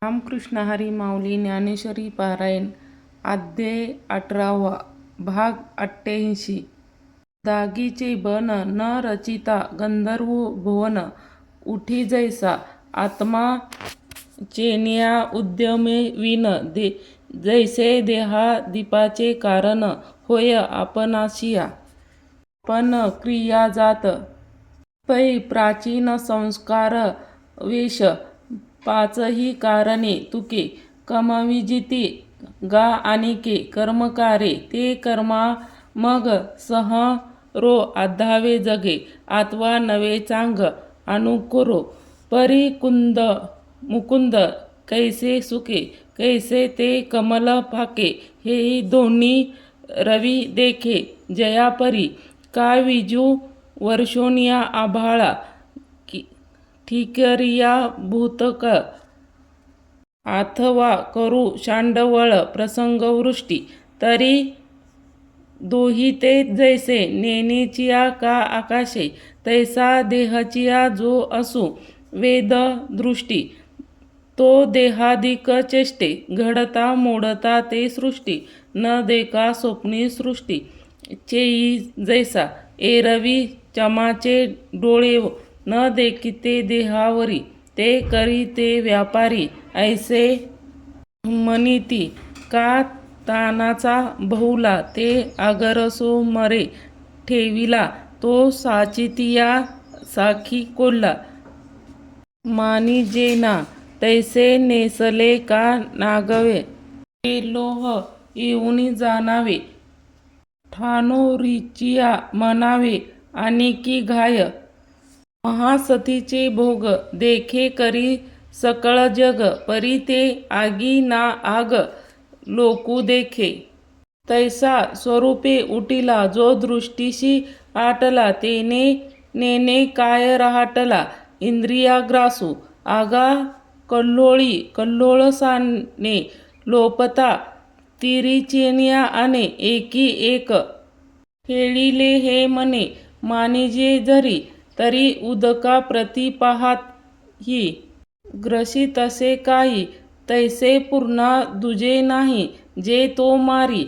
रामकृष्ण हरी माऊली ज्ञानेश्वरी पारायण अध्याय 18 भाग 88 दागीचे बन न रचिता गंधर्व भुवन उठी जैसा आत्मा चेनिया उद्यमे विन जैसे देहा दीपाचे कारण होय आपणाशिया पण क्रिया जात पै प्राचीन संस्कार वेश पाचही कारणे तुके कमविजिती गा आणिके कर्मकारे ते कर्मा मग सह रो आधावे जगे आत्वा नवे चांग अनुकुरो परी कुंद मुकुंद कैसे सुके कैसे ते कमल फाके हे दोन्ही रवी देखे जयापरी का विजू वर्षोनिया आभाळा ठिकरिया भूतक अथवा करू शांडवळ प्रसंगवृष्टी तरी दोही ते जैसे नेनेचिया का आकाशे तैसा देहाचिया जो असू वेद दृष्टी तो देहादिक चेष्टे घडता मोडता ते सृष्टी न देका स्वप्नी सृष्टी चेई जैसा एरवी चमाचे डोळे न देखिते देहावरी ते करी ते व्यापारी ऐसे मनिती का तानाचा बहुला ते आगरसो मरे ठेविला तो साचितिया साखी कोल्हा मानी जेना तैसे नेसले का नागवे ते लोह येऊनी जाणावे ठाणोरीचिया म्हणावे आणि की घाय महासतीचे भोग देखे करी सकळ जग परी ते आगी ना आग लोकू देखे तैसा स्वरूपे उटिला जो दृष्टीशी आटला तेने नेने काय रहाटला इंद्रियाग्रासू आगा कल्लोळी कल्लोळसाने लोपता तिरिचेनिया आने एकी एक खेळिले हे मने मानिजे जरी तरी उदका प्रति पाहात ही ग्रसित असे काही तैसे पूर्णा दुजे नाही जे तो मारी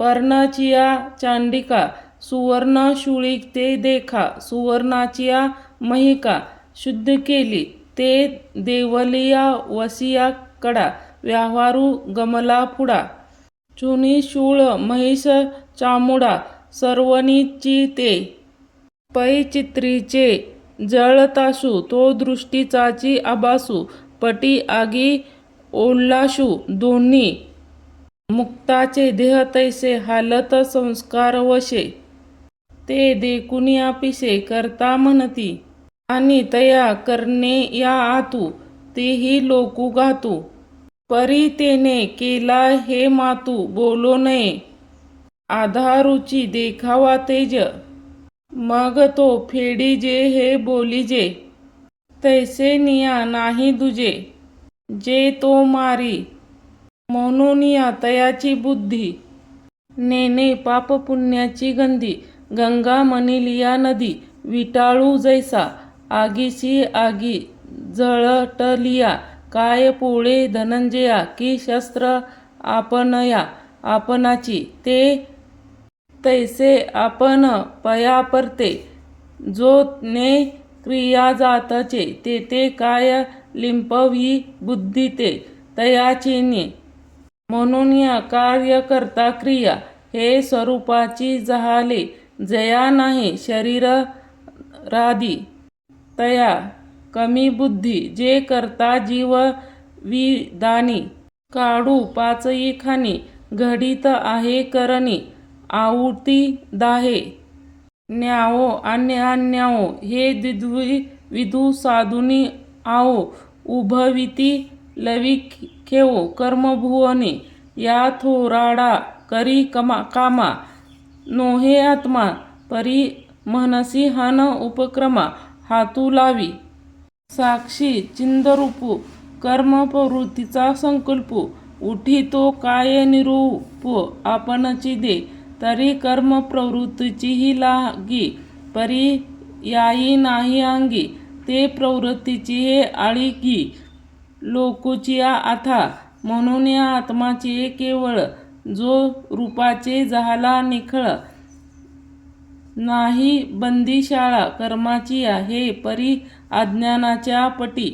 पर्णचिया चांडिका सुवर्ण शुळिक ते देखा सुवर्णाचिया महिका शुद्ध केली ते देवलिया वसिया कडा व्याहारू गमला पुडा चुनी शूळ महिष चामुडा सर्वनीची ते पै चित्रीचे जळताशू तो दृष्टीचाची आबासू पटी आगी ओल्लाशू दोन्ही मुक्ताचे देह तैसे हालत संस्कार वशे ते देखुनिया पिसे करता म्हणती आणि तया करणे या आतू तेही लोकू घातू परी तेने केला हे मातू बोलो नये आधारुची देखावा तेज मग तो फेडीजे हे बोलीजे तैसे निया नाही दुजे जे तो मारी म्हणून या तयाची बुद्धी नेने पाप पुण्याची गंधी गंगा मनिलिया नदी विटाळू जैसा आगीची आगी जळटलिया काय पोळे धनंजया की शस्त्र आपणया आपणाची ते तैसे आपण पया परते जो ने क्रिया जातचे ते काय लिंपवी बुद्धी ते तयाचेने म्हणून या कार्य करता क्रिया हे स्वरूपाची जहाले जया नाही शरीर रादी तया कमी बुद्धी जे करता जीव विदानी काढू पाचई खानी घडीत आहे करणी आहुती दाहे न्यावो अन्यान्यावो हे दिद्वी विदू साधुनी आओ उभविती लविखेवो कर्मभुवने या थोराडा करी कामा नोहे आत्मा परी मनसी हन उपक्रमा हातू लावी साक्षी चिंदरूपू कर्म प्रवृत्तीचा संकल्प उठी तो काय निरूप आपणची दे तरी कर्म प्रवृत्तीचीही लागी परी याई नाही अंगी ते प्रवृत्तीची हे आळीगी लोकुचिया आथा म्हणून या आत्माची केवळ जो रूपाचे झाला निखळ नाही बंदीशाळा कर्माची हे परी अज्ञानाच्या पटी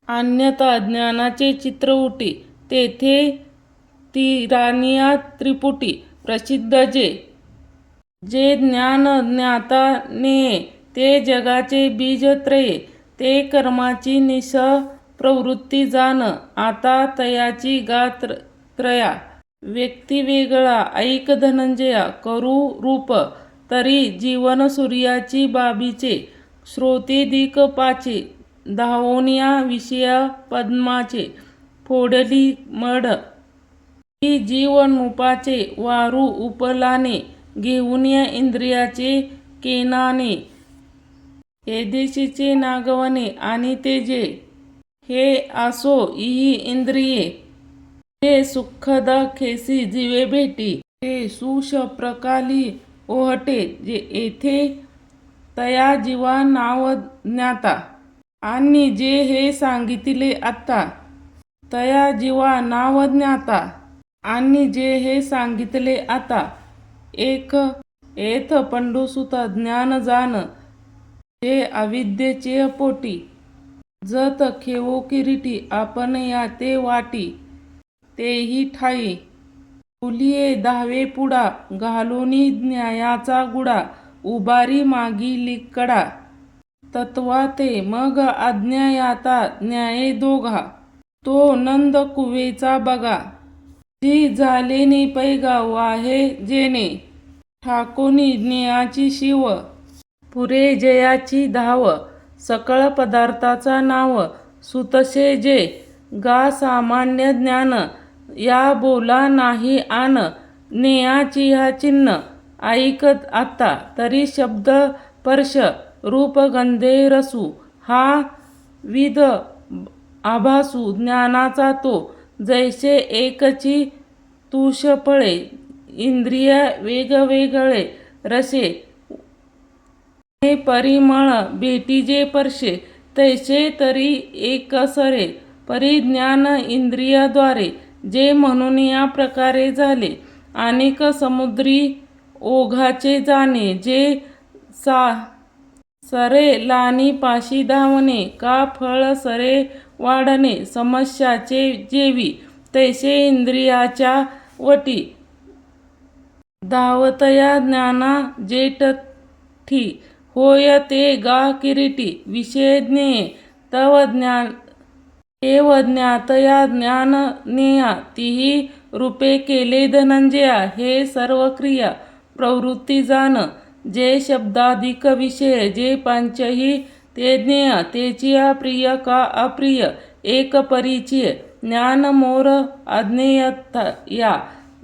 अन्यथा ज्ञानाचे चित्र उटी तेथे तिरानिया त्रिपुटी प्रसिद्ध जे ज्ञान ज्ञाता नेये ते जगाचे बीज त्रये ते कर्माची निस प्रवृत्ती जाण आता तयाची त्रया व्यक्ती वेगळा ऐक धनंजया करू रूप तरी जीवन सूर्याची बाबीचे श्रोते दिक पाचे धावोनिया विषया पद्माचे फोडली मड ही जीवनुपाचे वारू उपलाने घेऊन इंद्रियाचे केनाने एदेशीचे नागवणे आणि तेजे हे आसो ही इंद्रिये हे सुखद खेसी जीवे भेटी हे सुश प्रकाली ओहटे जे येथे तया जीवा नाव ज्ञाता आणि जे हे सांगितले आत्ता तया जीवा नाव ज्ञाता आणि जे हे सांगितले आता एक एथ पंडुसुत ज्ञान जाण जे अविद्येचे पोटी जत खेवो किरीटी आपण या ते वाटी तेही ठाई फुलिये दहावे पुडा घालोनी न्यायाचा गुडा उबारी मागी लिकडा तत्वा ते मग अज्ञायाता न्याये दोघा तो नंद कुवेचा बघा जी झालेनी पैगा वाहे जेने ठाकोनी ज्ञाची शिव पुरे जयाची धाव सकळ पदार्थाचा नाव सुतसे जे गा सामान्य ज्ञान या बोला नाही आन नेयाची हा चिन्ह ऐकत आता तरी शब्द स्पर्श रूप गंधे रसू हा विध आभासू ज्ञानाचा तो जैसे एकची तुष फळे इंद्रिय वेगवेगळे रसे परिमळ भेटीजे परशे तैसे तरी एकसरे परिज्ञान इंद्रियाद्वारे जे म्हणून या प्रकारे झाले अनेक समुद्री ओघाचे जाणे जे सरे लानी पाशी धावणे का फळ सरे वाढणे समस्याचे जेवी तैसे इंद्रियाच्या वटी धावतया ज्ञाना जेठठी होय ते गा किरीटी विषय ज्ञेय तव ज्ञान एव ज्ञातया ज्ञान नेया तिही रूपे केले धनंजया हे सर्व क्रिया प्रवृत्ती जाण जे शब्दाधिक विषय जे पंचही ते ज्ञेय तेची प्रिय का अप्रिय एक परिचय ज्ञान मोर अज्ञेयतया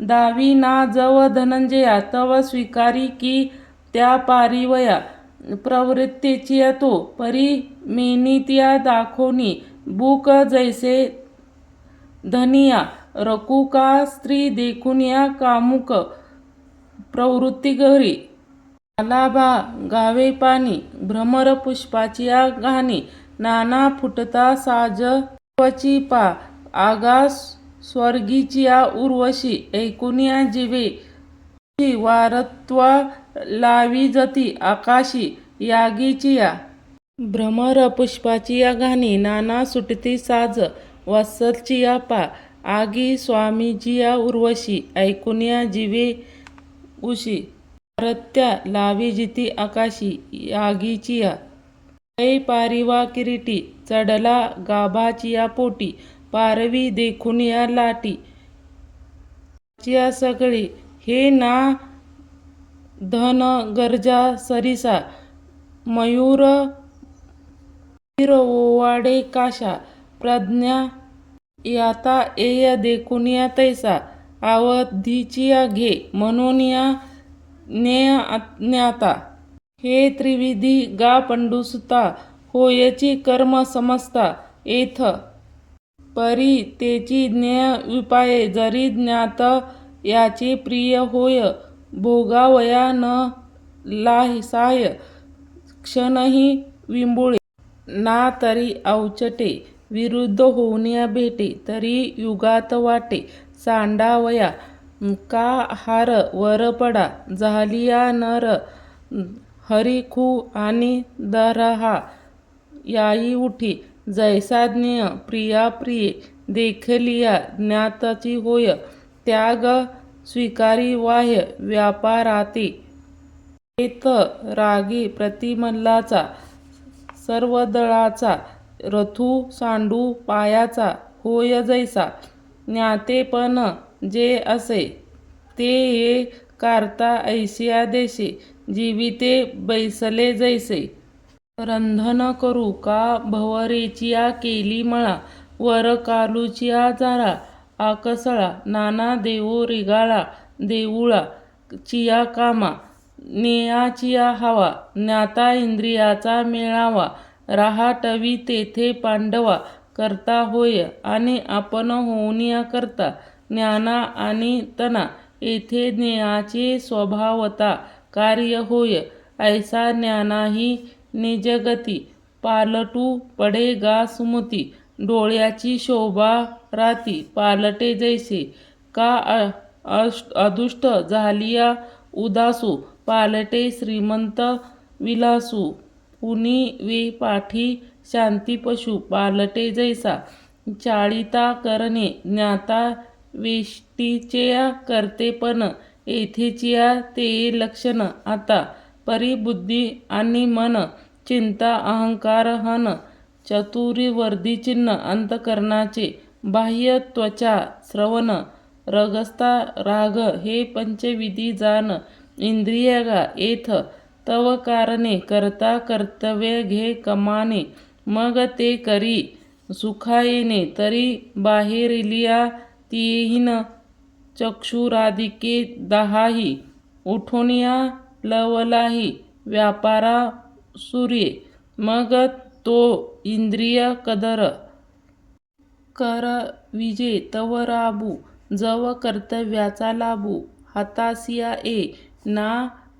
दावी ना जव धनंजया तव स्वीकारी की त्या पारिवया प्रवृत्तीची तो परी मेनित्या दाखोनी बुक जैसे धनिया रकुका स्त्री देखून या कामुक प्रवृत्ती घरी आलाभा गावे पाणी भ्रमर पुष्पाची घाणी नाना फुटता साज वची पा आगास स्वर्गीची उर्वशी ऐकुनिया जीवे वारत्वा लावी जती आकाशी यागीची भ्रमर पुष्पाची घाणी नाना सुटती साज वत्सलची पा आगी स्वामीची उर्वशी ऐकुनिया जीवे उशी रत्या लावी जिती आकाशी यागीची ऐ पारिवा किरीटी चढला गाभाची पोटी पारवी देखून या लाटी सगळी हे ना धन गरजा सरिसा मयूर ओवाडे काशा प्रज्ञा याता एय देखून या तैसा अवधीची घे म्हणून या ज्ञाता हे त्रिविधी गा पंडुसुता होयची कर्म समजता येथ परी तेची ज्ञेय विपाये जरी ज्ञात याचे प्रिय होय भोगावया न लाहिसाय क्षणही विंबुळे ना तरी अवचटे विरुद्ध होऊनिया भेटे तरी युगात वाटे सांडावया का हार वर पडा झालिया नर हरिखू आणि दरहा याई उठी जैसा ज्ञेय प्रिया प्रिये देखलिया ज्ञाताची होय त्याग स्वीकारी वाह्य व्यापाराते येत रागी प्रतिमल्लाचा सर्व दळाचा रथू सांडू पायाचा होय जैसा ज्ञातेपण जे असे ते ये कारता ऐसिया देशे जीविते बैसले जैसे रंधन करू का भवरेचिया केली मळा वर कालूचिया जारा आकसळा नाना देवो रिगाळा देऊळा चिया कामा नेयाचिया हवा ज्ञाता इंद्रियाचा मेळावा राहाटवी तेथे पांडवा करता होय आणि आपण होऊनिया करता ज्ञाना आणि तना येथे ज्ञेयाचे स्वभावता कार्य होय ऐसा ज्ञानाही निजगती पालटू पडे गा सुमती डोळ्याची शोभा राती पालटे जैसे का अदुष्ट झालिया उदासू पालटे श्रीमंत विलासू पुनी वे पाठी शांती पशु पालटे जैसा चाळिता करणे ज्ञाता वेष्टीचेया करतेपण येथेचिया ते लक्षण आता परिबुद्धी आणि मन चिंता अहंकार हन चतुर्वर्धी चिन्ह अंतकरणाचे बाह्य त्वचा श्रवण रगस्ता राग हे पंचविधी जाण इंद्रियगा येथ तव कारणे करता कर्तव्य घे कमाने मग ते करी सुखायेने तरी बाहेरिलिया तिहीन चक्षुरादिके दहाही उठोनिया लवलाही व्यापारा सूर्ये मग तो इंद्रिय कदर कर विजे तव राबू जव कर्तव्याचा लाभू हातासिया ए ना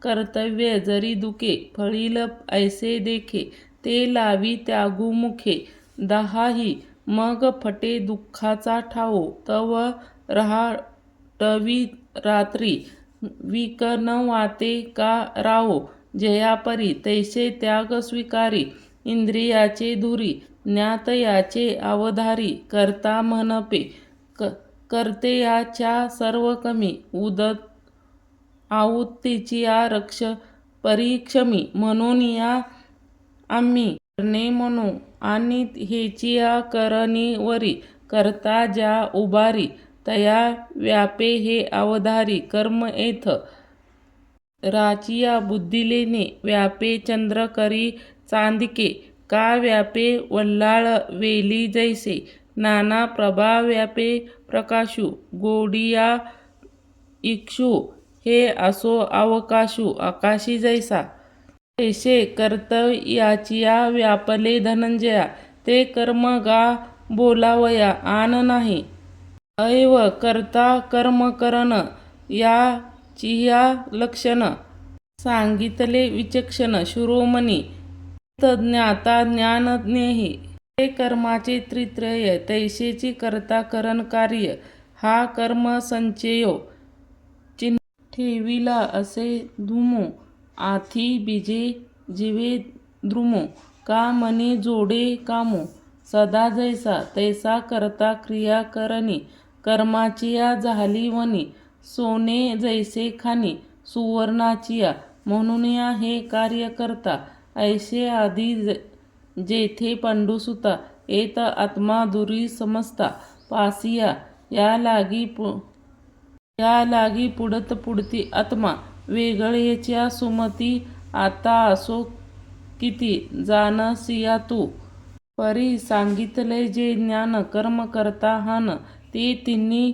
कर्तव्य जरी दुखे फळील ऐसे देखे ते लावी त्यागू मुखे दहाही मग फटे दुःखाचा ठावो तव रहाटवी रात्री विक न वाते का राहो जयापरी तैसे त्याग स्वीकारी इंद्रियाचे धुरी ज्ञात याचे अवधारी करता म्हणपे करतेयाच्या सर्व कमी उदत आवृत्तीचिया रक्ष परीक्षमी म्हणून या आम्ही करणे म्हणू आणि हेचिया करणी करता ज्या उभारी तया व्यापे हे अवधारी कर्म येथ राचिया बुद्धिलेने व्यापे चंद्र करी चांदिके का व्यापे वल्लाळ वेली जैसे नाना प्रभा व्यापे प्रकाशू गोडिया इक्षु हे असो अवकाशू आकाशी जैसा तैसे कर्तव्याचिया व्यापले धनंजया ते कर्म गा बोलावया आन नाही ऐव करता कर्म करण या चिया लक्षण सांगितले विचक्षण शिरोमणी ज्ञाता ज्ञानज्ञेही ते कर्माचे त्रित्रय तैसेची करता करण कार्य हा कर्म संचयो चिन्ह ठेविला असे धुमो आथी बीजे जीवे द्रुमो का मने जोडे कामो सदा जैसा तैसा करता क्रिया करणी कर्माचिया झाली वनी सोने जैसे खाणी सुवर्णाचिया म्हणून या हे कार्य करता ऐसे आधी जेथे पांडुसुता येत आत्मा दुरी समजता पासिया या लागी पुढत पुढती आत्मा वेगळेच्या सुमती आता असो किती जाणसिया तू परी सांगितले जे ज्ञान कर्म करता हान ते तिन्ही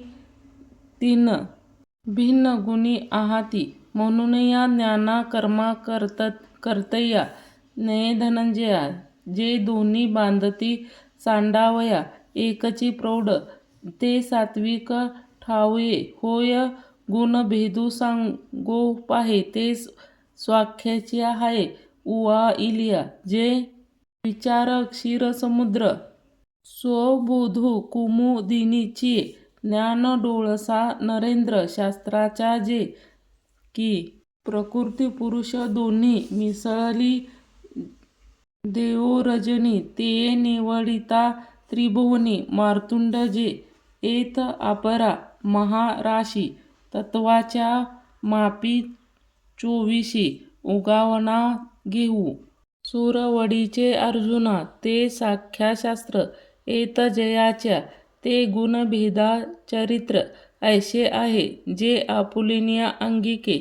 तीन भिन्न गुणी आहाती म्हणून या ज्ञाना कर्मा कर्तया नये धनंजया जे दोन्ही बांधती सांडावया एकची प्रौढ ते सात्विक ठाऊये होय गुणभेदू सांगो पाहे ते स्वाख्याची आहे उवा इलिया जे विचार क्षीरसमुद्र स्वबोधू कुमुदिनीची ज्ञान डोळसा नरेंद्र शास्त्राच्या जे की प्रकृती पुरुष दोन्ही मिसळली देवोरजनी ते निवडिता त्रिभुवनी मार्तुंड जे एत अपरा महाराशी तत्वाच्या मापी 24 उगावना घेऊ सुरवडीचे अर्जुना ते सांख्यशास्त्र एत जयाच्या ते गुणभेदा चरित्र ऐसे आहे जे आपुलिनिया अंगिके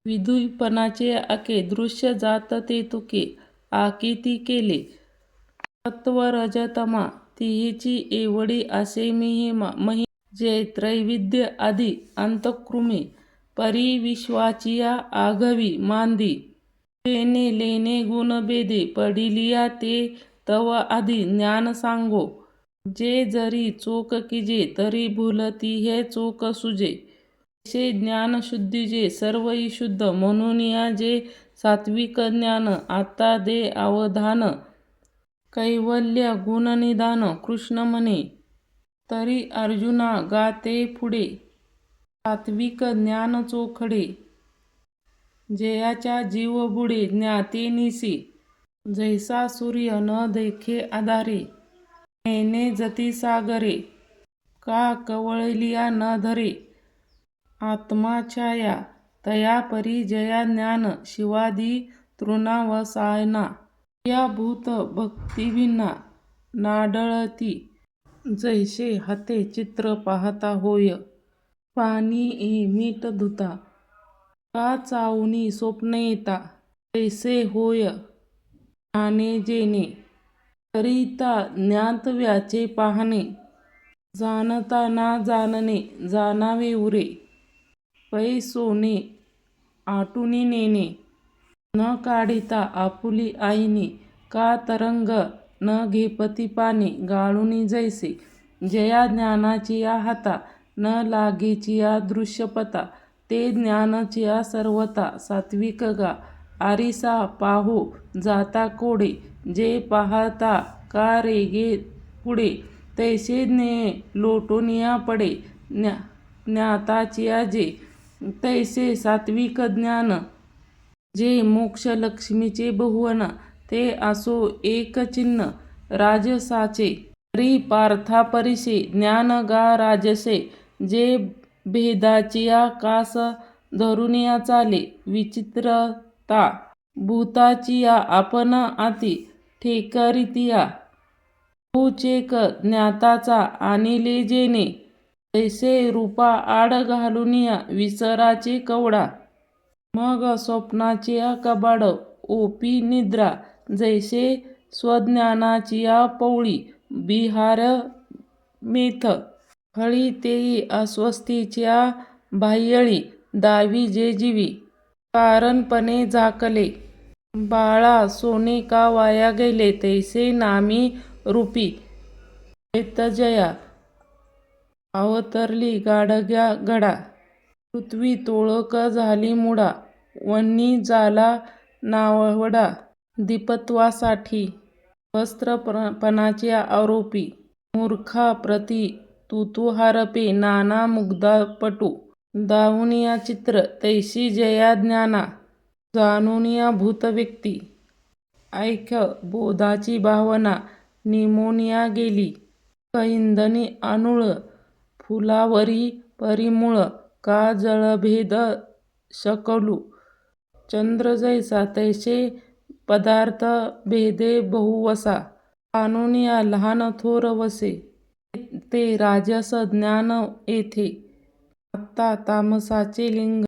विधुपणाचे आके दृश्य जात ते तुके आकिती केले सत्वरजतमा तिहेची एवढी असे मही जे त्रैविद्य आदी अंतकृमी परिविश्वाचिया आघवी मांदी लेने लेने गुणभेदे पडिलिया ते तव आधी ज्ञान सांगो जे जरी चोक किजे तरी भूलती हे चोक सुजे से ज्ञानशुद्धीचे सर्वही शुद्ध म्हणून या जे सात्विक ज्ञान आता दे अवधान कैवल्य गुणनिदान कृष्ण म्हणे तरी अर्जुना गाते पुढे सात्विक ज्ञान चोखडे जयाच्या जीव बुडे ज्ञाते निसी जैसा सूर्य न देखे आधारे नेने जती सागरे का कवळलिया न धरे आत्मा छाया तया परी जया ज्ञान शिवादी तृणावसायना या भूत भक्तिविना नाडळती जैसे हाते चित्र पाहता होय पाणी मीठ धुता का चावणी स्वप्न येता तैसे होय ज्ञाने जेणे करिता ज्ञातव्याचे पाहणे जाणता ना जाणणे जाणावे उरे पै सोने आटुनी नेणे न काढिता आपुली आईने का तरंग न घेपती पाने गाळुनी जैसे जया ज्ञानाचिया हाता न लागेचिया दृश्यपता ते ज्ञानचिया सर्वता सात्विक गा आरिसा पाहू जाता कोडे जे पाहता का रेगे पुढे तैसे ज्ञेय लोटोनिया पडे ज्ञाताचिया जे तैसे सात्विक ज्ञान जे मोक्ष लक्ष्मीचे बहुवन ते असो एक चिन्ह राजसाचे तरी पार्था परिसे ज्ञान गा राजसे जे भेदाचिया कास धरुनिया चाले विचित्रता भूताचिया आपण आती ठेकरितिया बहुचेक ज्ञाताचा आणिले जेणे तैसे रूपा आड घालुनिया विसराचे कवडा मग स्वप्नाचिया कबाड ओपी निद्रा जैसे स्वज्ञानाचिया पवळी बिहार मेथ हळी तेई अस्वस्थीच्या बाह्यळी दावी जे जीवी कारणपणे झाकले बाळा सोने का वाया गेले तैसे नामी रूपी जया अवतरली गाडग्या गडा पृथ्वी तोळक झाली मुडा वन्नी जाला नावडा दीपत्वासाठी वस्त्रपणाचे आरोपी मूर्खा प्रति तुतुहारपे नाना मुग्धापटू दावुनिया चित्र तैसी जया ज्ञाना जाणुनिया भूत व्यक्ती ऐक्य बोधाची भावना निमोनिया गेली इंधनी अणुळ फुलावरी परिमूळ का जळभेद शकलू चंद्र जैसा तैसे पदार्थ भेदे बहुवसा आणुनिया लहान थोर वसे ते राजस ज्ञान येथे आत्ता तामसाचे लिंग